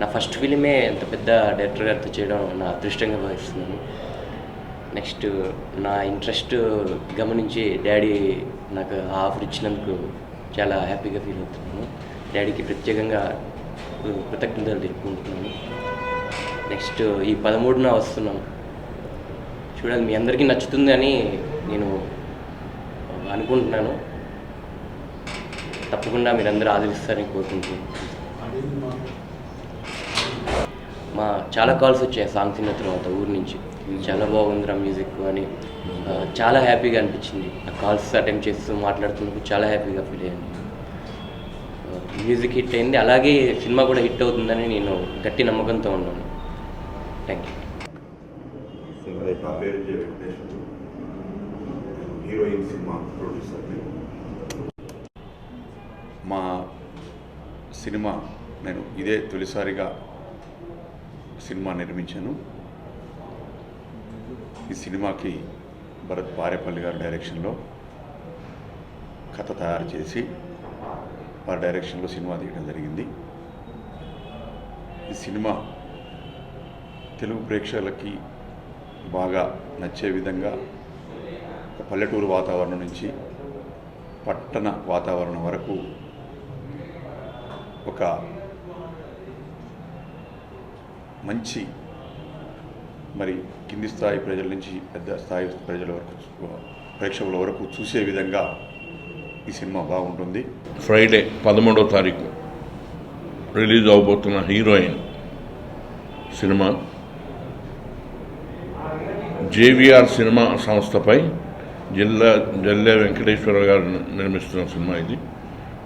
నా ఫస్ట్ ఫిలిమే ఎంత పెద్ద డైరెక్టర్ గారితో చేయడం నా అదృష్టంగా భావిస్తున్నాను. నెక్స్ట్ నా ఇంట్రెస్ట్ గమనించి డాడీ నాకు ఆఫర్ ఇచ్చినందుకు చాలా హ్యాపీగా ఫీల్ అవుతున్నాను. డాడీకి ప్రత్యేకంగా కృతజ్ఞతలు తెలుపుకుంటున్నాను. నెక్స్ట్ ఈ 13న వస్తున్నాం, చూడాలి, మీ అందరికీ నచ్చుతుందని నేను అనుకుంటున్నాను. తప్పకుండా మీరందరూ ఆదరిస్తారని కోరుకుంటున్నాను. చాలా కాల్స్ వచ్చాయి సాంగ్ తిన్న తర్వాత ఊరి నుంచి, చాలా బాగుందిరా మ్యూజిక్ అని. చాలా హ్యాపీగా అనిపించింది. ఆ కాల్స్ అటెండ్ చేస్తూ మాట్లాడుతున్నప్పుడు చాలా హ్యాపీగా ఫీల్ అయ్యాను. మ్యూజిక్ హిట్ అయింది, అలాగే సినిమా కూడా హిట్ అవుతుందని నేను గట్టి నమ్మకంతో ఉన్నాను. Thank you. మా సినిమా నేను ఇదే తొలిసారిగా సినిమా నిర్మించాను. ఈ సినిమాకి భరత్ పారేపల్లి గారి డైరెక్షన్లో కథ తయారు చేసి వారి డైరెక్షన్లో సినిమా తీయడం జరిగింది. ఈ సినిమా తెలుగు ప్రేక్షకులకి బాగా నచ్చే విధంగా పల్లెటూరు వాతావరణం నుంచి పట్టణ వాతావరణం వరకు ఒక మంచి మరి కింది స్థాయి ప్రజల నుంచి పెద్ద స్థాయి ప్రజల వరకు ప్రేక్షకుల వరకు చూసే విధంగా ఈ సినిమా బాగుంటుంది. ఫ్రైడే 13వ తారీఖు రిలీజ్ అవబోతున్న హీరోయిన్ సినిమా జేవిఆర్ సినిమా సంస్థపై జల్లె వెంకటేశ్వర గారు నిర్మిస్తున్న సినిమా ఇది.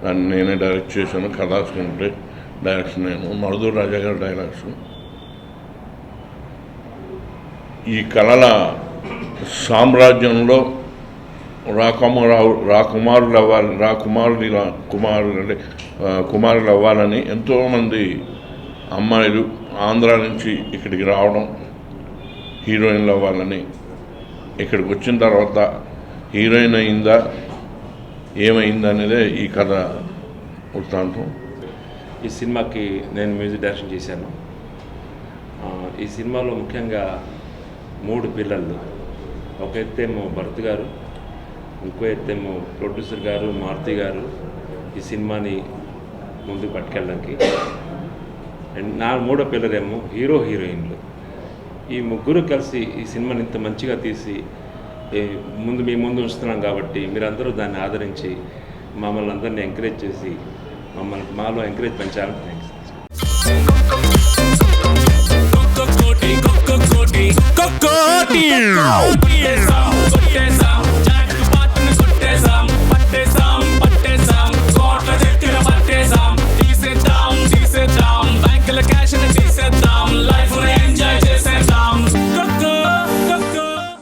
దాన్ని నేనే డైరెక్ట్ చేశాను. కథా స్క్రీన్ ప్లే డైరెక్షన్ నేను, మరుదూరు రాజా గారి డైరెక్షన్. ఈ కళల సామ్రాజ్యంలో కుమారులు అవ్వాలని ఎంతోమంది అమ్మాయిలు ఆంధ్ర నుంచి ఇక్కడికి రావడం, హీరోయిన్లు అవ్వాలని. ఇక్కడికి వచ్చిన తర్వాత హీరోయిన్ అయిందా ఏమైందా అనేదే ఈ కథ వృత్తాంతం. ఈ సినిమాకి నేను మ్యూజిక్ డైరెక్షన్ చేశాను. ఈ సినిమాలో ముఖ్యంగా 3 పిల్లలు, ఒక ఎత్తేమో భరత్ గారు, ఇంకో ఎత్తేమో ప్రొడ్యూసర్ గారు మారుతి గారు ఈ సినిమాని ముందుకు పట్టుకెళ్ళడానికి. అండ్ నా 3వ పిల్లలేమో హీరో హీరోయిన్లు. ఈ ముగ్గురు కలిసి ఈ సినిమాని ఇంత మంచిగా తీసి మీ ముందు ఉంచుతున్నాం కాబట్టి మీరందరూ దాన్ని ఆదరించి మమ్మల్ని అందరినీ ఎంకరేజ్ చేసి మాలో ఎంకరేజ్ పెంచాలని థ్యాంక్స్.